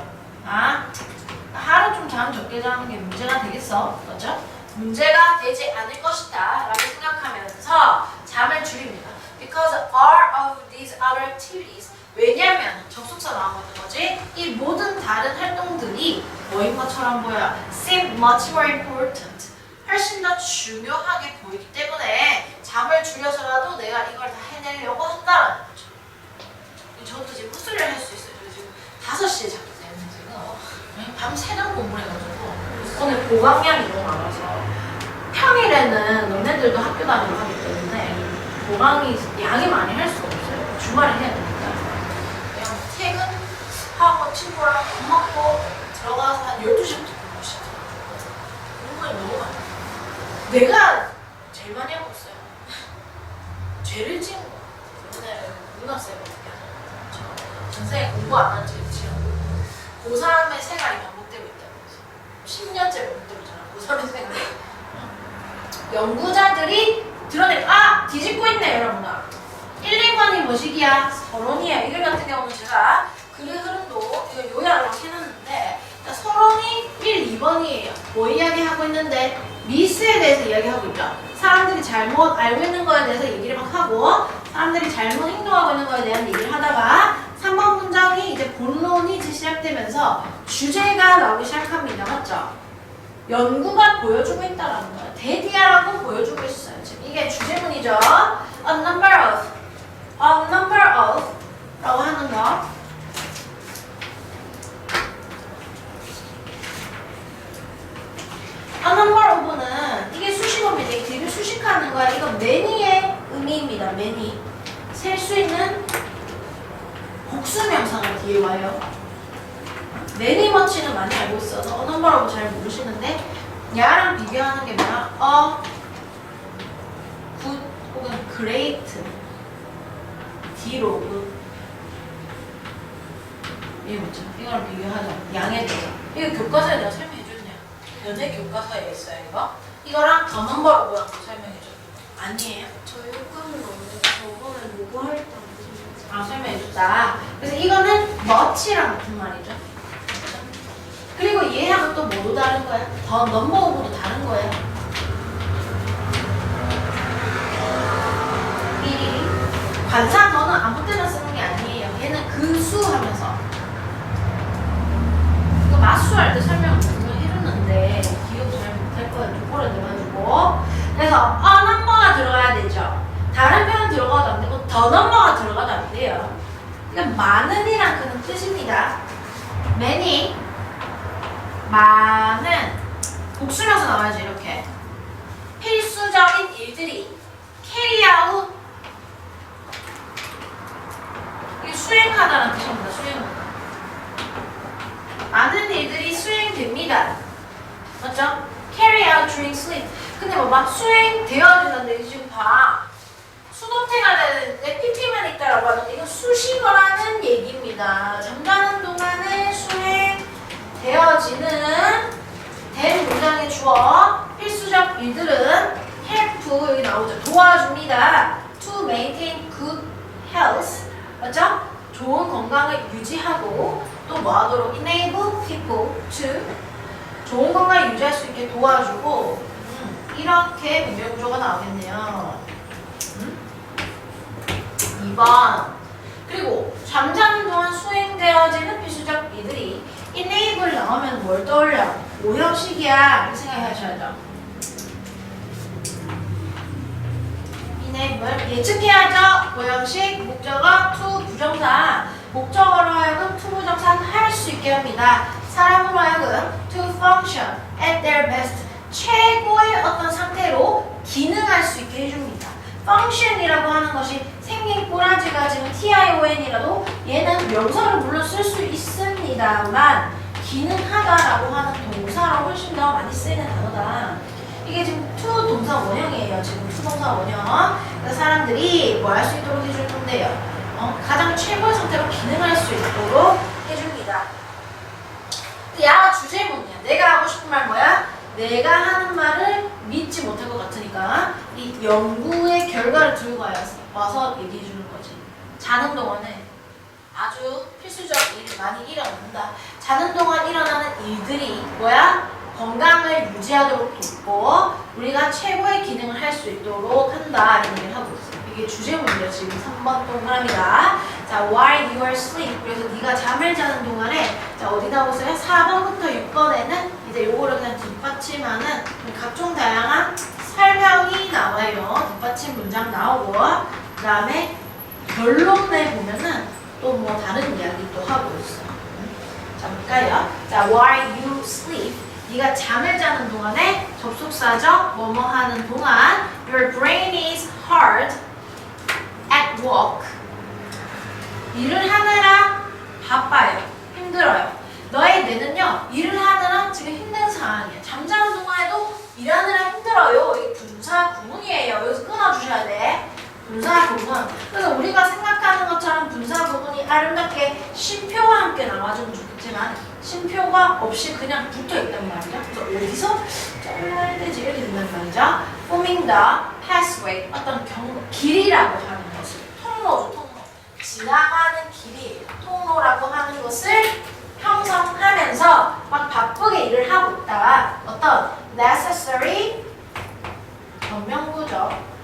하루 좀 잠 적게 자는 게 문제가 되겠어. 맞죠? 문제가 되지 않을 것이다 라고 생각하면서 잠을 줄입니다. Because activities. 왜냐면 접속사 나오고 있는 거지. 이 모든 다른 활동들이 뭐인 것처럼 보여요. seem much more important. 훨씬 더 중요하게 보이기 때문에 잠을 줄여서라도 내가 이걸 다 해내려고 한다는 거죠. 저도 지금 헛소리를 할 수 있어요. 저 지금 5시에 자기 때문에 지금 밤새는 공부를 해가지고 오늘 보강량이 너무 많아서 평일에는 너네들도 학교 다니고 하기 때문에 보강이 양이 많이 할 수가 없어요. 주말에 해야 되니까 그냥 퇴근하고 친구랑 밥 먹고 들어가서 한 12시부터 공부 시작해요. 공부가 너무 많아요. 내가 제일 많이 하고 있어요. 죄를 지은 거 같아요. 누나 쌤이 어떻게 하냐. 전생에 공부 안 한 죄를 지은 거. 고3의 생활이 반복되고 있다면서. 10년째 반복되고 있잖아. 고3의 생활이. 연구자들이 드러낸 뒤집고 있네 여러분아. 1, 2번이 뭐시기야? 서론이에요. 이글 같은 경우는 제가 글의 흐름도 이거 요약을 막 해놨는데 서론이 1, 2번이에요. 뭐 이야기하고 있는데 미스에 대해서 이야기하고 있죠. 사람들이 잘못 알고 있는 거에 대해서 얘기를 막 하고 사람들이 잘못 행동하고 있는 거에 대한 얘기를 하다가 3번 문장이 이제 본론이 시작되면서 주제가 나오기 시작합니다. 맞죠? 연구가 보여주고 있다라는 거예요. 데디아라고 보여주고 있어요. 지금 이게 주제문이죠. A number of 라고 하는 거. A number of는 이게 수식어입니다. 뒤를 수식하는 거야. 이거 many의 의미입니다. many. 셀 수 있는 복수명사가 뒤에 와요. many much는 많이 알고 있어서 a number of 잘 모르시는데 야랑 비교하는 게 뭐야? a good 혹은 great D로 이게 뭐죠? 이거랑 비교하자. 양의 대자. 이거 교과서에 내가 설명해줬냐? 연애 교과서에 있어요 이거? 이거랑 더 넘버로 뭐라고 설명해줘? 아니에요? 저 요거는 없는데 저번에 요거 할 때 설명해줬다. 그래서 이거는 much랑 같은 말이죠. 그리고 얘하고 또 뭐도 다른 거야? 더 넘버 오브도 다른 거예요. 이 관사 더는 아무 때나 쓰는 게 아니에요. 얘는 그 수 하면서 이거 마수 할 때 설명을 분명히 해줬는데 기억 잘 못할 거예요. 좀 오래돼가지고. 그래서 넘버가 들어가야 되죠. 다른 표현 들어가도 안 되고 더 넘버가 들어가도 안 돼요. 그러니까 많은이란 그런 뜻입니다. many 많은 복수명사 나와야지 이렇게. 필수적인 일들이 carry out 이게 수행하다라는 뜻입니다. 수행하다. 많은 일들이 수행됩니다. 맞죠? carry out during sleep. 근데 뭐 막 수행되어진다는데 지금 봐. 수동태가 되는데 PP만 있다라고 하는데 이건 수식어라는 얘기입니다. 잠자는 동안에 수행되어지는 된 문장의 주어 필수적 일들은 help 여기 나오죠. 도와줍니다. to maintain good health 맞죠? 좋은 건강을 유지하고 또 뭐 하도록 enable people to 좋은 건강을 유지할 수 있게 도와주고 이렇게 문제 구조가 나오겠네요. 2번 그리고 잠자는 동안 수행되어지는 필수적 일들이 enable 나오면 뭘 떠올려? 오형식이야 이렇게 생각하셔야죠. enable 예측해야죠. 오형식 목적어 to 부정사 목적어로 하여금 to 부정사는 할 수 있게 합니다. 사람으로 하여금 to function at their best 최고의 어떤 상태로 기능할 수 있게 해줍니다. function이라고 하는 것이 생긴 꼬라지가 지금 TION이라도 얘는 명사로 물론 쓸 수 있습니다만 기능하다라고 하는 동사로 훨씬 더 많이 쓰이는 단어다. 이게 지금 to 동사 원형이에요. 지금 to 동사 원형. 그래서 사람들이 뭐 할 수 있도록 해줄 건데요. 가장 최고의 상태로 기능할 수 있도록 해줍니다. 야 주제문이야. 내가 하고 싶은 말 뭐야? 내가 하는 말을 믿지 못할 것 같으니까 이 연구의 결과를 들고 와서 얘기해 주는 거지. 자는 동안에 아주 필수적 일이 많이 일어난다. 자는 동안 일어나는 일들이 뭐야? 건강을 유지하도록 돕고 우리가 최고의 기능을 할 수 있도록 한다. 이런 얘기를 하고 있어요. 이게 주제 문제야. 지금 3번 동그라미가. 자, while you are asleep. 그래서 네가 잠을 자는 동안에 자, 어디다 보세요? 4번부터 6번에는 이제 요거를 그냥 뒷받침하는 각종 다양한 설명이 나와요. 뒷받침 문장 나오고 그 다음에 결론에 보면은 또 뭐 다른 이야기도 하고 있어요. 자, 볼까요? 자, while you sleep. 네가 잠을 자는 동안에 접속사죠. 뭐뭐 하는 동안 your brain is hard at work. 일을 하느라 바빠요. 힘들어요. 너의 뇌는요. 일을 하느라 지금 힘든 상황이에요. 잠자는 동안에도 일하느라 힘들어요. 이게 분사 구문이에요. 여기서 끊어주셔야 돼. 분사 구문. 그래서 우리가 생각하는 것처럼 분사 구문이 아름답게 쉼표와 함께 나와주면 좋겠지만 쉼표가 없이 그냥 붙어있단 말이죠. 그래서 어디서 잘라야 되지? 이렇게 된단 말이죠. Forming the pathway. 어떤 길이라고 하는 것을. 통로죠, 통로. 지나가는 길이 통로라고 하는 것을 형성하면서 막 바쁘게 일을 하고 있다가 어떤 necessary 전명구죠.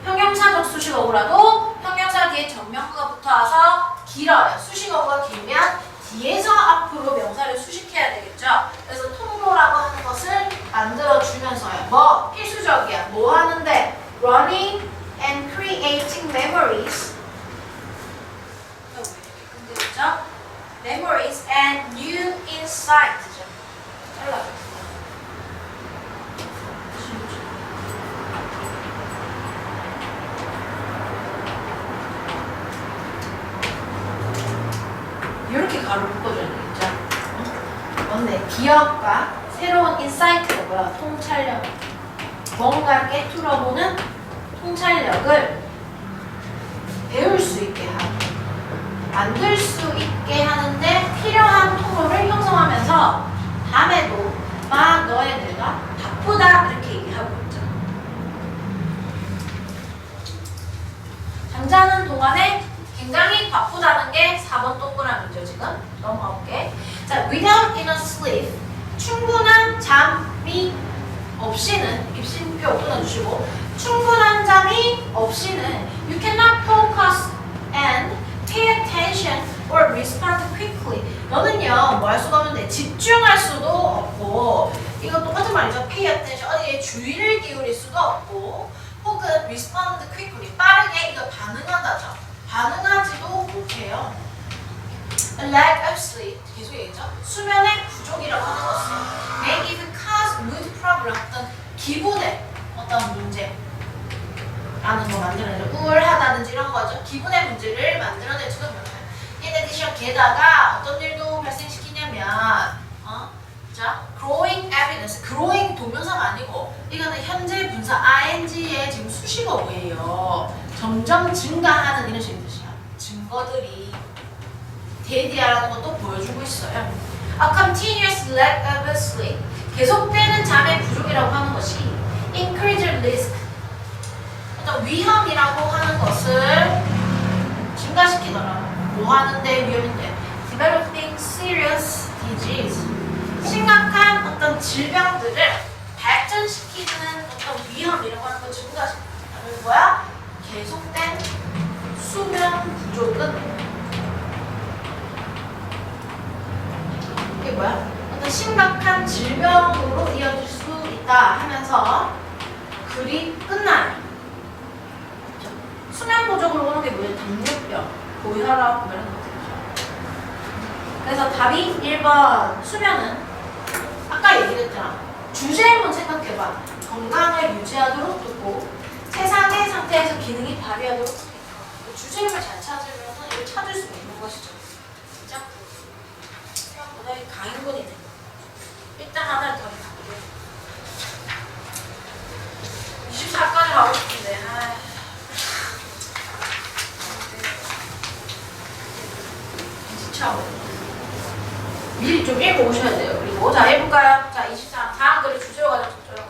형용사적 수식어구라도 형용사 뒤에 전명구가 붙어와서 길어요. 수식어구가 길면 뒤에서 앞으로 명사를 수식해야 되겠죠. 그래서 통로라고 하는 것을 만들어주면서요. 뭐? 필수적이야. 뭐 하는데? Running and creating memories. 그렇죠? Memories and new insights죠. 잘라줬어요. 이렇게 가로 묶어줘야 되겠죠? 뭔데? 기억과 새로운 인사이트가 뭐야? 통찰력. 뭔가를 깨뚫어보는 통찰력을 배울 수 있게 하고 만들 수 있게 하는데 필요한 통로를 형성하면서 밤에도 막 너의 뇌가 바쁘다 이렇게 얘기하고 있죠. 잠자는 동안에 굉장히 바쁘다는 게 4번 동그라미죠. 지금 넘어갈게. 자, without enough sleep. 충분한 잠이 없이는 입심표 끊어주시고 충분한 잠이 없이는 you cannot focus and pay attention or respond quickly. 너는요 뭐 할 수가 없는데 집중할 수도 없고 이거 똑같은 말이죠. pay attention 어디에 주의를 기울일 수도 없고 혹은 respond quickly 빠르게 이거 반응한다죠. 반응하지도 못해요. A lack of sleep 계속 얘기죠. 수면의 부족이라고 하는 것은 may even cause mood problem 어떤 기분의 어떤 문제 라는 거 만들어내죠. 우울하다든지 이런 거죠. 기분의 문제를 만들어내지도 못해요. In addition, 게다가 어떤 일도 발생시키냐면 자, growing evidence, growing 동명사가 아니고 이거는 현재 분사 ing의 지금 수식어예요. 점점 증가하는 이런 식의 뜻이야. 증거들이 대디하라는 것도 보여주고 있어요. A continuous lack of sleep, 계속되는 잠의 부족이라고 하는 것이 increased risk, 어떤 위험이라고 하는 것을 증가시키더라. 뭐 하는데 위험인데? Developing serious disease, 심각한 어떤 질병들을 발전시키는 어떤 위험이라고 하는 걸 증가시키는 거야. 계속된 수면 부족은 이게 뭐야? 어떤 심각한 질병으로 이어질 수 있다 하면서 글이 끝나요. 수면 부족으로 오는 게 뭐예요? 당뇨병, 고혈압 뭐 이런 것들이죠. 그래서 답이 1번 수면은 아까 얘기했잖아. 주제문 생각해봐. 건강을 유지하도록 듣고 세상의 상태에서 기능이 발휘하도록 듣고 주제문을 잘 찾으면 이걸 찾을 수 있는 것이죠. 진짜? 생각보다 강인군이네. 일단 하나를 더 해볼게요. 24까지 가고 싶은데 미리 좀 읽고 오셔야 돼요. 그리고 자 해볼까요? 자 23 다음 글의 주제로 가장 적절한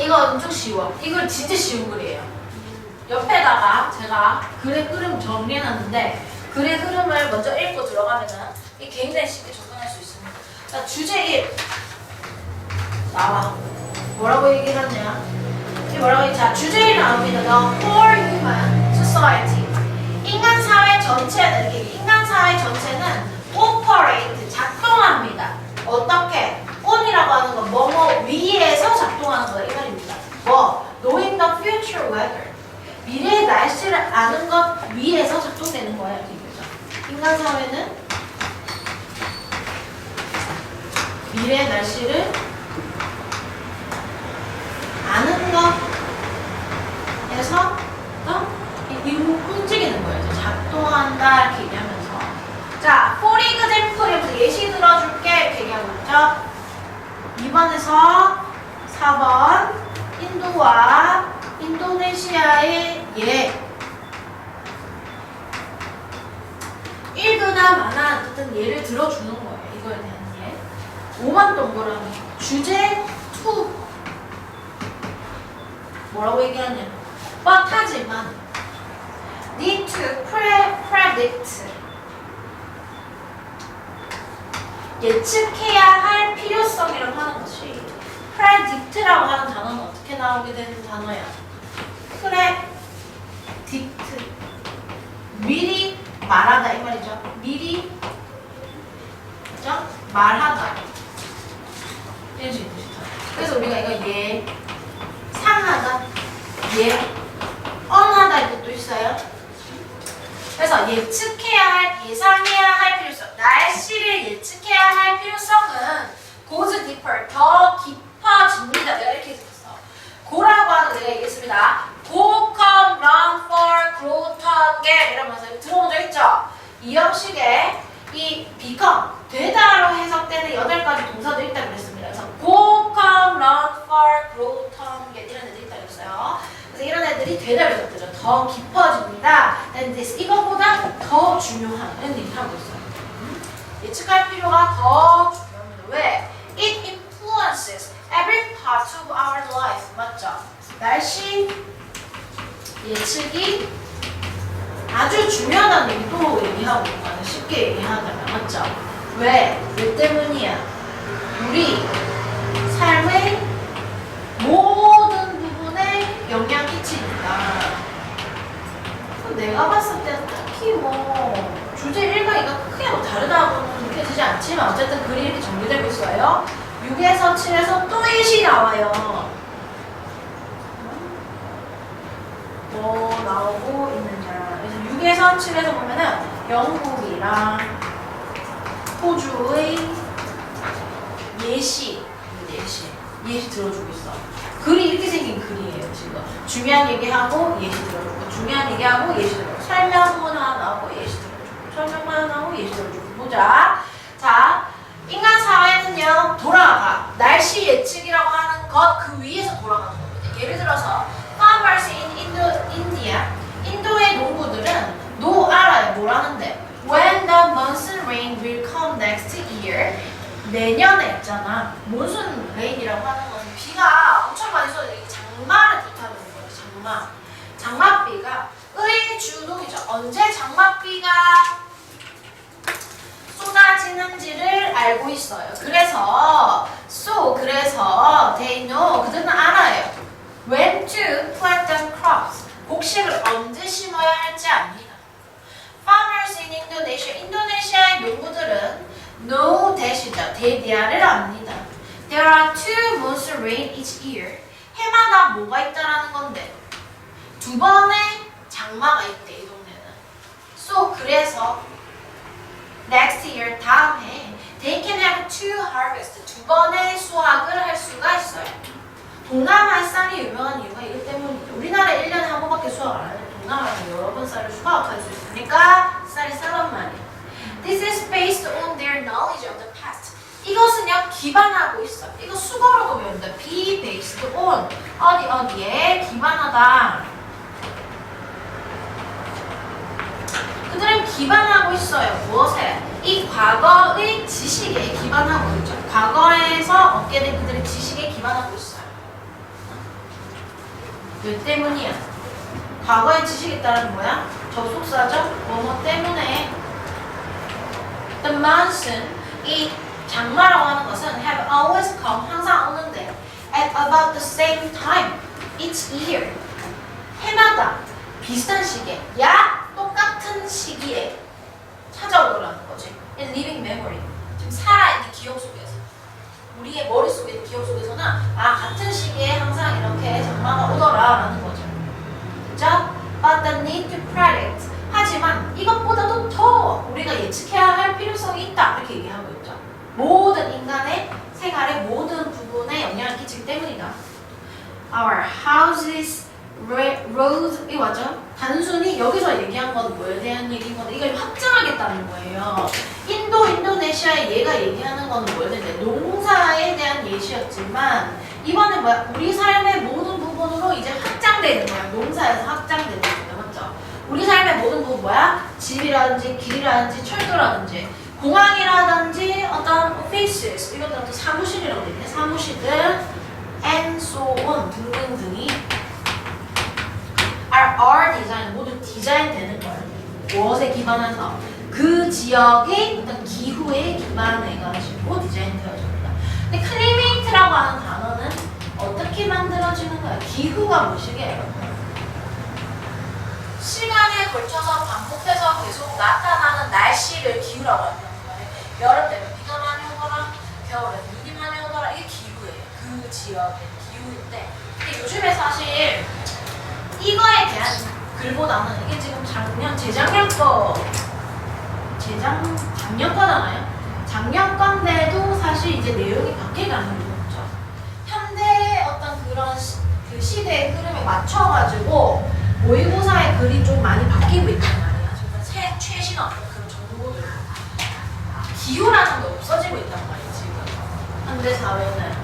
이거 엄청 쉬워. 이거 진짜 쉬운 글이에요. 옆에다가 제가 글의 흐름 정리해놨는데 글의 흐름을 먼저 읽고 들어가면은 이 굉장히 쉽게 접근할 수 있습니다. 자 주제 1 나와. 뭐라고 얘기를 하냐? 이게 뭐라고 했지? 자, 주제에 나옵니다. The whole human society. 인간 사회 전체는 이렇게 인간 사회 전체는 operate 작동합니다. 어떻게? on이라고 하는 건 뭐뭐 위에서 작동하는 거다 이 말입니다. 뭐? knowing the future weather. 미래의 날씨를 아는 것 위에서 작동되는 거예요. 이거죠. 인간 사회는 미래의 날씨를 아는 것에서 움직이는 거예요. 작동한다 이렇게 얘기하면서. 자, for example부터 예시 들어줄게 이렇게 얘기하고 있죠. 2번에서 4번 인도와 인도네시아의 예. 일그나 마나 어떤 예를 들어주는 거예요. 이거에 대한 예. 5번 동그라미 주제 to 뭐라고 얘기하냐? 하지만 need to predict 예측해야 할 필요성이라고 하는 것이 predict라고 하는 단어는 어떻게 나오게 되는 단어야? predict 미리 말하다 이 말이죠. 미리 그죠? 말하다 이런 식으로 그래서 우리가 이거 예상하다 예언하다 이 뜻도 있어요. 그래서 예측해야 할 예상해야 할 필요성 날씨를 예측해야 할 필요성은 goes deeper 더 깊어집니다. 내가 이렇게 했어. go라고 하는 거 내가 얘기했습니다. go, come, run, fall, grow, turn, get 이러면서 들어본 적 있죠? 이 형식의 이 become 되다로 해석되는 8가지 동사도 있다고 그랬습니다. 그래서 go, come, run, fall, grow, turn, get 이런 애들이 있다고 그랬어요. 그래서 이런 애들이 되다로 해석되죠. 더 깊어집니다. And this 이거보다 더 중요한 이런 얘기를 하고 있어요. 예측할 필요가 더 중요합니다. 왜? It influences every part of our life. 맞죠? 날씨 예측이 아주 중요하다는 얘기도 얘기하고 있는 쉽게 얘기하자면 맞죠? 왜? 왜 때문이야? 우리 삶의 모든 부분에 영향 끼치니까 내가 봤을 때는 딱히 뭐 주제 1과 2가 크게 뭐 다르다고는 느껴지지 않지만 어쨌든 글이 이렇게 정리되고 있어요. 6에서 7에서 또 1이 나와요. 뭐 나오고 있느냐. 그래서 6에서 7에서 보면은 영국이랑 호주의 예시 들어주고 있어. 글이 이렇게 생긴 글이에요 지금. 중요한 얘기하고 예시 들어주고 중요한 얘기하고 예시 들어주고 설명 하나 나오고 예시 들어주고 설명 하나 나오고 예시 들어주고 보자. 자, 인간 사회는요 돌아가 날씨 예측이라고 하는 것 그 위에서 돌아가는 겁니다. 예를 들어서 farmers in India 인도의 농부들은 알아요. 뭘 하는데? When the monsoon rain will come next year 내년에 있잖아. 몬순 레인이라고 하는 것은 비가 엄청 많이 쏟아져. 이게 장마를 뜻하는 거예요. 장맛비가 의주동이죠. 언제 장맛비가 쏟아지는지를 알고 있어요. 그래서 they know 그들은 알아요. When to plant the crops 곡식을 언제 심어야 할지 압니다. Farmers in Indonesia 인도네시아의 농부들은 know that이죠. 대디아를 압니다. There are 2 monsoon rain each year. 해마다 뭐가 있다라는 건데 2번의 장마가 있대 이 동네는. 그래서 next year 다음 해 they can have 2 harvest 2번의 수확을 할 수가 있어요. 동남아의 쌀이 유명한 이유가 이것 때문이죠. 우리나라에 1년에 한 번밖에 수확 안 하는데 동남아에서 여러 번 쌀을 수확할 수 있으니까 쌀이 싸단 말이에요. This is based on their knowledge of the past. 이것은요 기반하고 있어요. 이거 수거로도 배웁니다. Be based on 어디에 기반하다. 그들은 기반하고 있어요. 무엇에? 이 과거의 지식에 기반하고 있죠. 과거에서 얻게 된 그들의 지식에 기반하고 있어요. 왜 때문이야? 과거의 지식에 따른 뭐야? 접속사죠? 뭐뭐 때문에 The monsoon, 이 장마라고 하는 것은 have always come, 항상 오는데 at about the same time each year. 해마다 비슷한 시기에, 약 똑같은 시기에 찾아오더라는 거지. In living memory. 지금 살아있는 기억 속에서. 우리의 머릿속에 있는 기억 속에서는 같은 시기에 항상 이렇게 장마가 오더라라는 거죠. 그죠? But the need to predict. 하지만 이것보다도 더 우리가 예측해야 할 필요성이 있다. 이렇게 얘기하고 있죠. 모든 인간의 생활의 모든 부분에 영향을 끼치기 때문이다. Our houses, roads, 이거 맞죠? 단순히 여기서 얘기한 건 뭐에 대한 얘기인 건데 이걸 확장하겠다는 거예요. 인도네시아에 얘가 얘기하는 건 뭐였는데 농사에 대한 예시였지만 이번에 뭐야? 우리 삶의 모든 부분으로 이제 확장되는 거야. 농사에서 확장되는 거야. 맞죠? 우리 삶의 모든 부분 뭐야? 집이라든지 길이라든지 철도라든지 공항이라든지 어떤 offices 이것도 또 사무실이라고 되어 있네. 사무실들 and so on 등등등이 are design 모두 디자인 되는 거예요. 무엇에 기반해서? 그 지역의 어떤 기후에 기반해가지고 디자인 되어집니다. 근데 클리메이트라고 하는 단어는 어떻게 만들어지는 거야? 기후가 무엇이게요? 시간에 걸쳐서 반복해서 계속 나타나는 날씨를 기후라고 한다는 거예요. 여름 되면 비가 많이 오거나 겨울에 눈이 많이 오거나 이게 기후예요. 그 지역의 기후인데 근데 요즘에 사실 이거에 대한 글보다는 이게 지금 재작년 거잖아요. 작년 건데도 사실 이제 내용이 바뀌어가는 거죠. 현대 어떤 그런 그 시대의 흐름에 맞춰가지고 모의고사의 글이 좀 많이 바뀌고 있단 말이야. 정말 최신 어떤 그런 정보들. 기후라는 게 없어지고 있단 말이야, 지금. 현대 사회는.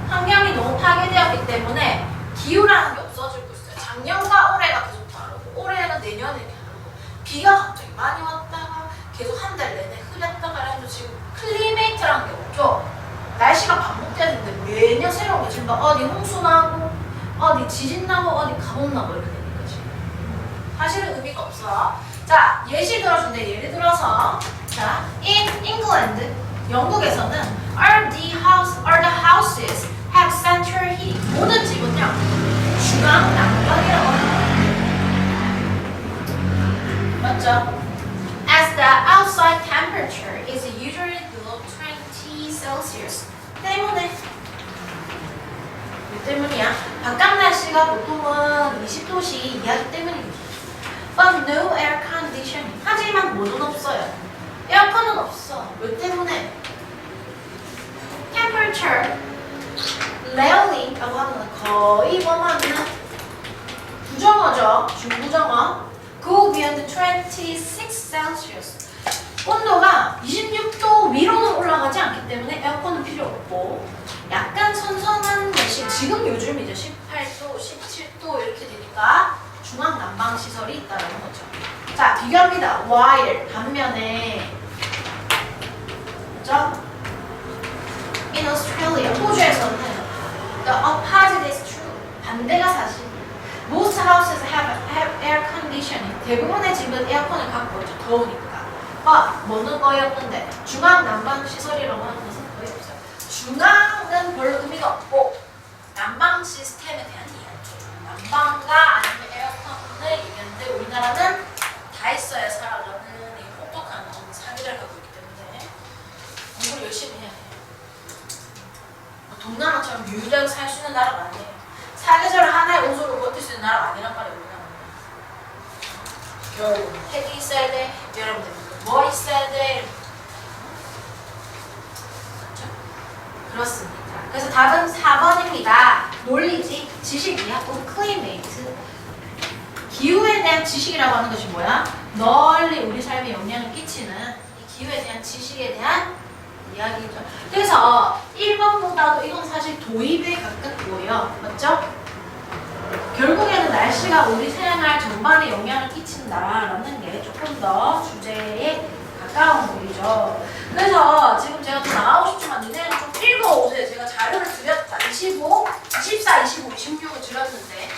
환경이 너무 파괴되었기 때문에 기후라는 게 없어지고 있어요. 작년과 올해가 계속 다르고, 올해는 내년에 다르고, 비가 갑자기 많이 왔다가 계속 한 달 내내 흐렸다가 이러면서 지금 클리메이트라는 게 없죠. 날씨가 반복되는데 매년 새로운 게 지금 막 어디 홍수 나고, 어디 지진 나고, 어디 가뭄 나고 이렇게 되는 거지. 사실은 의미가 없어. 자, 예시 들어준대. 예를 들어서, 자, in England, 영국에서는 are the houses have central heating. 모든 집은요, 중앙 난방이라고 합니다. 맞죠? As the outside temperature is usually below 20 Celsius. 때문에. 왜 때문이야? 바깥 날씨가 보통은 20도씨 이하기 때문입니다. But no air conditioning. 하지만 뭐는 없어요. 에어컨은 없어. 왜 때문에? Temperature rarely라고 하는 건 거의 뭐만 부정어죠. 중부정어. Go beyond 26 Celsius. 온도가 26도 위로는 올라가지 않기 때문에 에어컨은 필요 없고 약간 선선한 날씨, 지금 요즘 이제 18도, 17도 이렇게 되니까 중앙 난방 시설이 있다는 거죠. 자, 비교합니다. while 반면에 그죠? In Australia, 호주에서는 the opposite is true. 반대가 사실. Most houses have air conditioning. 대부분의 집은 에어컨을 갖고 있죠. 더우니까. 뭐는 거의 없는데 중앙 난방 시설이라고 하는 것은 거의 없어요. 중앙은 별로 의미가 없고 난방 시스템에 대한 이야기. 난방과 아니면 에어컨을 얘기하는데 우리나라는 다 있어야 살아가는 이 혹독한 사기를 갖고 있기 때문에 공부를 열심히 해야 해요. 동남아처럼 유일하게 살 수 있는 나라가 아니에요. 사계절 하나의 옷으로 버틸 수 있는 나라가 아니란 말이에요. 우리나라는. 겨울 핵이 있어야 돼. 여러분들 뭐 있어야 돼. 그렇죠? 그렇습니다. 그래서 답은 4번입니다. 논리지, 지식이야. 클리메이트. 기후에 대한 지식이라고 하는 것이 뭐야? 널리 우리 삶에 영향을 끼치는 이 기후에 대한 지식에 대한 이야기죠. 그래서 1번보다도 이건 사실 도입에 가깝고요. 맞죠? 결국에는 날씨가 우리 생활 전반에 영향을 끼친다라는 게 조금 더 주제에 가까운 거이죠. 그래서 지금 제가 더 나가고 싶지만 니네는 좀 읽어오세요. 제가 자료를 드렸다. 25, 24, 25, 26을 드렸는데